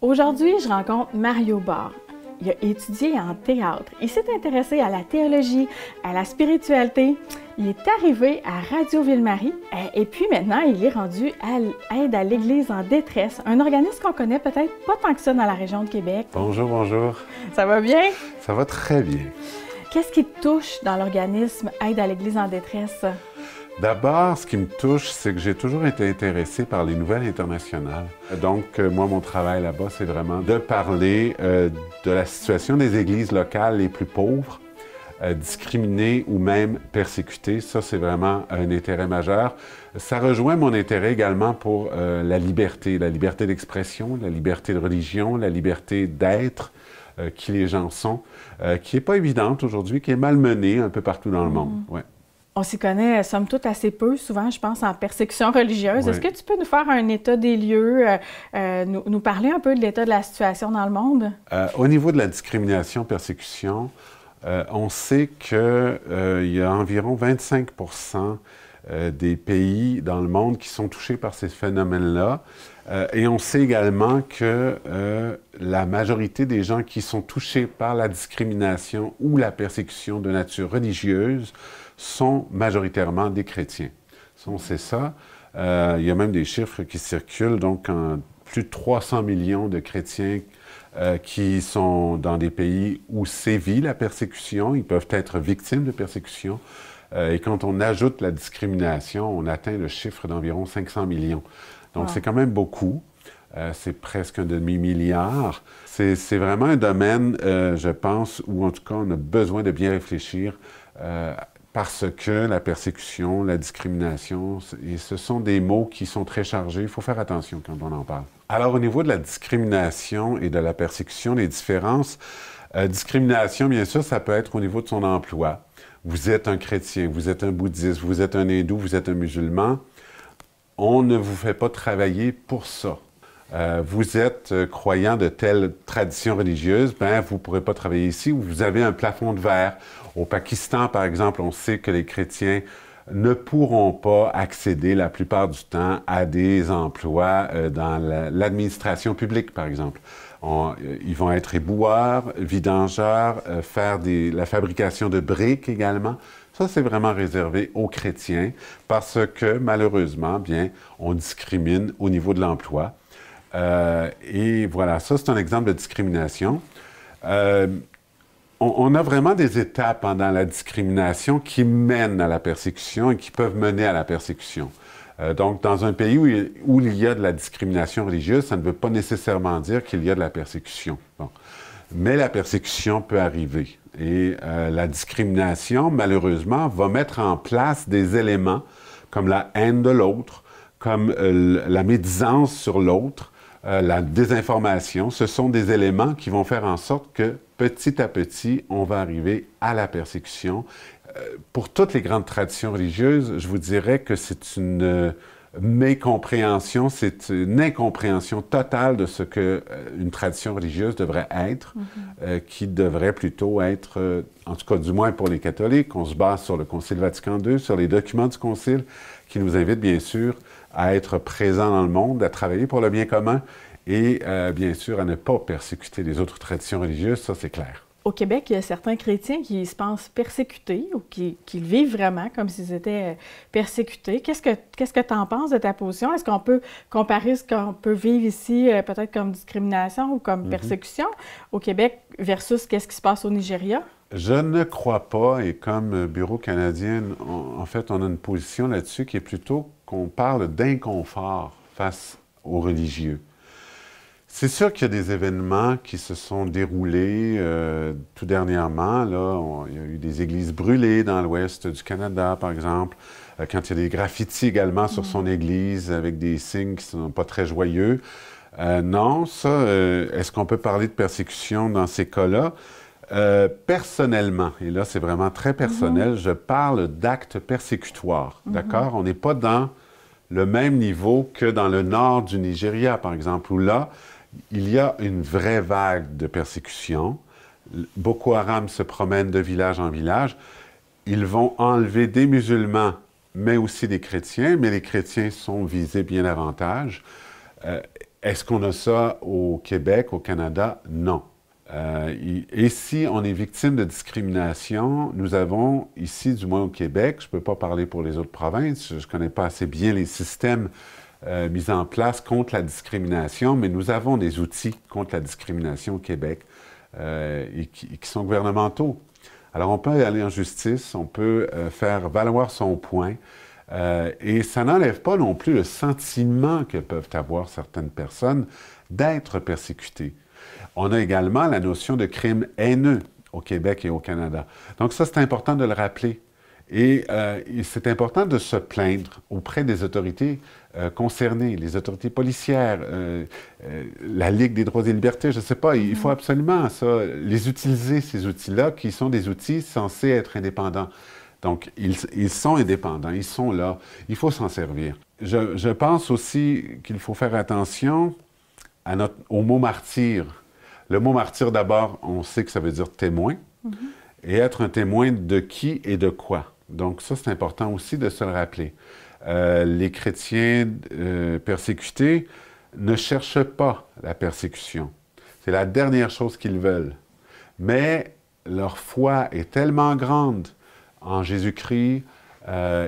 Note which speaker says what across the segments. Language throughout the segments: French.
Speaker 1: Aujourd'hui, je rencontre Mario Barre. Il a étudié en théâtre. Il s'est intéressé à la théologie, à la spiritualité. Il est arrivé à Radio Ville-Marie et puis maintenant, il est rendu à Aide à l'Église en détresse, un organisme qu'on connaît peut-être pas tant que ça dans la région de Québec.
Speaker 2: Bonjour, bonjour.
Speaker 1: Ça va bien?
Speaker 2: Ça va très bien.
Speaker 1: Qu'est-ce qui te touche dans l'organisme Aide à l'Église en détresse?
Speaker 2: D'abord, ce qui me touche, c'est que j'ai toujours été intéressé par les nouvelles internationales. Donc, moi, mon travail là-bas, c'est vraiment de parler de la situation des églises locales les plus pauvres, discriminées ou même persécutées. Ça, c'est vraiment un intérêt majeur. Ça rejoint mon intérêt également pour la liberté d'expression, la liberté de religion, la liberté d'être, qui les gens sont, qui n'est pas évidente aujourd'hui, qui est malmenée un peu partout dans le monde. Ouais.
Speaker 1: On s'y connaît, somme toute, assez peu, souvent, je pense, en persécution religieuse.
Speaker 2: Oui.
Speaker 1: Est-ce que tu peux nous faire un état des lieux, nous parler un peu de l'état de la situation dans le monde?
Speaker 2: Au niveau de la discrimination, persécution, on sait qu'il y a environ 25% des pays dans le monde qui sont touchés par ces phénomènes-là. Et on sait également que la majorité des gens qui sont touchés par la discrimination ou la persécution de nature religieuse sont majoritairement des chrétiens. On sait ça. Il y a même des chiffres qui circulent, donc plus de 300 millions de chrétiens qui sont dans des pays où sévit la persécution. Ils peuvent être victimes de persécution. Et quand on ajoute la discrimination, on atteint le chiffre d'environ 500 millions. Donc, c'est quand même beaucoup. C'est presque un demi-milliard. C'est vraiment un domaine, je pense, où en tout cas, on a besoin de bien réfléchir parce que la persécution, la discrimination, ce sont des mots qui sont très chargés. Il faut faire attention quand on en parle. Alors, au niveau de la discrimination et de la persécution, les différences, discrimination, bien sûr, ça peut être au niveau de son emploi. Vous êtes un chrétien, vous êtes un bouddhiste, vous êtes un hindou, vous êtes un musulman. On ne vous fait pas travailler pour ça. Vous êtes croyant de telle tradition religieuse, ben vous ne pourrez pas travailler ici, ou vous avez un plafond de verre. Au Pakistan, par exemple, on sait que les chrétiens ne pourront pas accéder la plupart du temps à des emplois dans l'administration publique, par exemple. Ils vont être éboueurs, vidangeurs, faire la fabrication de briques également. Ça, c'est vraiment réservé aux chrétiens parce que, malheureusement, bien, on discrimine au niveau de l'emploi. Et voilà, ça, c'est un exemple de discrimination. On a vraiment des étapes dans la discrimination qui mènent à la persécution et qui peuvent mener à la persécution. Donc, dans un pays où il y a de la discrimination religieuse, ça ne veut pas nécessairement dire qu'il y a de la persécution. Bon. Mais la persécution peut arriver. Et la discrimination, malheureusement, va mettre en place des éléments comme la haine de l'autre, comme la médisance sur l'autre, la désinformation. Ce sont des éléments qui vont faire en sorte que, petit à petit, on va arriver à la persécution. Pour toutes les grandes traditions religieuses, je vous dirais que c'est une mécompréhension, c'est une incompréhension totale de ce qu'une tradition religieuse devrait être, qui devrait plutôt être, en tout cas du moins pour les catholiques, on se base sur le Concile Vatican II, sur les documents du Concile, qui nous invitent bien sûr à être présents dans le monde, à travailler pour le bien commun et bien sûr à ne pas persécuter les autres traditions religieuses, ça c'est clair.
Speaker 1: Au Québec, il y a certains chrétiens qui se pensent persécutés ou qui le vivent vraiment comme s'ils étaient persécutés. Qu'est-ce que tu en penses de ta position? Est-ce qu'on peut comparer ce qu'on peut vivre ici peut-être comme discrimination ou comme persécution au Québec versus qu'est-ce qui se passe au Nigeria?
Speaker 2: Je ne crois pas, et comme Bureau canadien, en fait, on a une position là-dessus qui est plutôt qu'on parle d'inconfort face aux religieux. C'est sûr qu'il y a des événements qui se sont déroulés tout dernièrement. Là, il y a eu des églises brûlées dans l'ouest du Canada, par exemple, quand il y a des graffitis également sur son église avec des signes qui ne sont pas très joyeux. Non, ça, est-ce qu'on peut parler de persécution dans ces cas-là? Personnellement, et là c'est vraiment très personnel, je parle d'actes persécutoires, d'accord? On n'est pas dans le même niveau que dans le nord du Nigeria, par exemple, où là, il y a une vraie vague de persécution. Boko Haram se promène de village en village. Ils vont enlever des musulmans, mais aussi des chrétiens, mais les chrétiens sont visés bien davantage. Est-ce qu'on a ça au Québec, au Canada? Non. Et si on est victime de discrimination, nous avons ici, du moins au Québec, je ne peux pas parler pour les autres provinces, je ne connais pas assez bien les systèmes mis en place contre la discrimination, mais nous avons des outils contre la discrimination au Québec et qui sont gouvernementaux. Alors on peut aller en justice, on peut faire valoir son point, et ça n'enlève pas non plus le sentiment que peuvent avoir certaines personnes d'être persécutées. On a également la notion de crime haineux au Québec et au Canada. Donc ça, c'est important de le rappeler. Et c'est important de se plaindre auprès des autorités concernées, les autorités policières, la Ligue des droits et libertés, je ne sais pas, il faut absolument ça, les utiliser, ces outils-là, qui sont des outils censés être indépendants. Donc, ils sont indépendants, ils sont là, il faut s'en servir. Je pense aussi qu'il faut faire attention au mot martyr. Le mot martyr, d'abord, on sait que ça veut dire témoin. Et être un témoin de qui et de quoi. Donc ça, c'est important aussi de se le rappeler. Les chrétiens persécutés ne cherchent pas la persécution. C'est la dernière chose qu'ils veulent. Mais leur foi est tellement grande en Jésus-Christ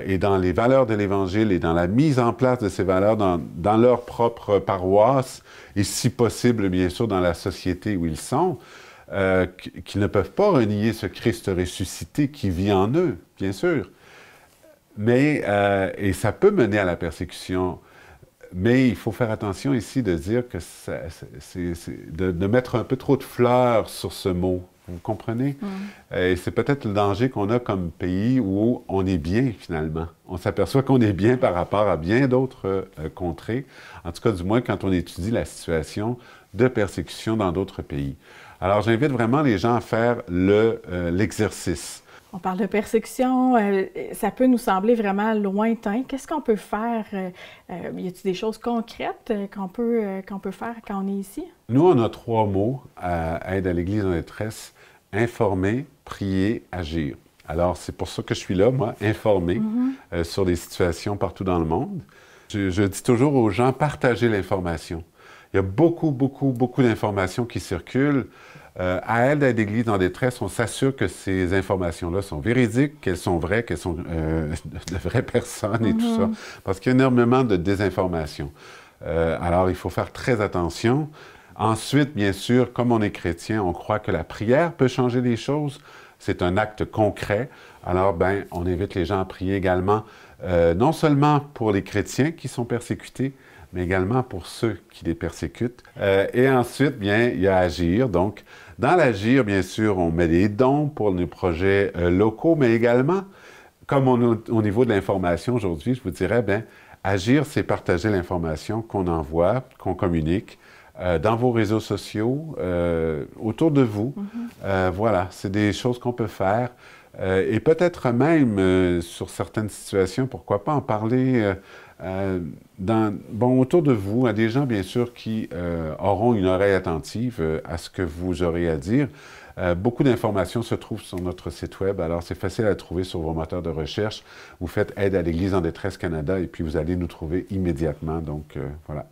Speaker 2: et dans les valeurs de l'Évangile et dans la mise en place de ces valeurs dans leur propre paroisse et si possible, bien sûr, dans la société où ils sont, qui ne peuvent pas renier ce Christ ressuscité qui vit en eux, bien sûr. Mais, et ça peut mener à la persécution, mais il faut faire attention ici de dire que de mettre un peu trop de fleurs sur ce mot. Vous comprenez? Et c'est peut-être le danger qu'on a comme pays où on est bien, finalement. On s'aperçoit qu'on est bien par rapport à bien d'autres contrées. En tout cas, du moins, quand on étudie la situation de persécution dans d'autres pays. Alors, j'invite vraiment les gens à faire l'exercice.
Speaker 1: On parle de persécution, ça peut nous sembler vraiment lointain. Qu'est-ce qu'on peut faire? Y a-t-il des choses concrètes qu'on peut faire quand on est ici?
Speaker 2: Nous, on a 3 mots à Aide à l'Église en détresse: informer, prier, agir. Alors, c'est pour ça que je suis là, moi, informer sur les situations partout dans le monde. Je dis toujours aux gens, partagez l'information. Il y a beaucoup d'informations qui circulent. À Aide à l'Église en détresse, on s'assure que ces informations-là sont véridiques, qu'elles sont vraies, qu'elles sont de vraies personnes et tout ça. Parce qu'il y a énormément de désinformation. Alors, il faut faire très attention. Ensuite, bien sûr, comme on est chrétien, on croit que la prière peut changer les choses. C'est un acte concret. Alors, on invite les gens à prier également, non seulement pour les chrétiens qui sont persécutés, mais également pour ceux qui les persécutent. Et ensuite, bien, il y a agir. Donc, dans l'agir, bien sûr, on met des dons pour nos projets locaux, mais également, comme au niveau de l'information aujourd'hui, je vous dirais, agir, c'est partager l'information qu'on envoie, qu'on communique dans vos réseaux sociaux, autour de vous. Voilà, c'est des choses qu'on peut faire. Et peut-être même, sur certaines situations, pourquoi pas en parler autour de vous, à des gens, bien sûr, qui auront une oreille attentive à ce que vous aurez à dire. Beaucoup d'informations se trouvent sur notre site web, alors c'est facile à trouver sur vos moteurs de recherche. Vous faites Aide à l'Église en détresse Canada et puis vous allez nous trouver immédiatement. Donc, voilà.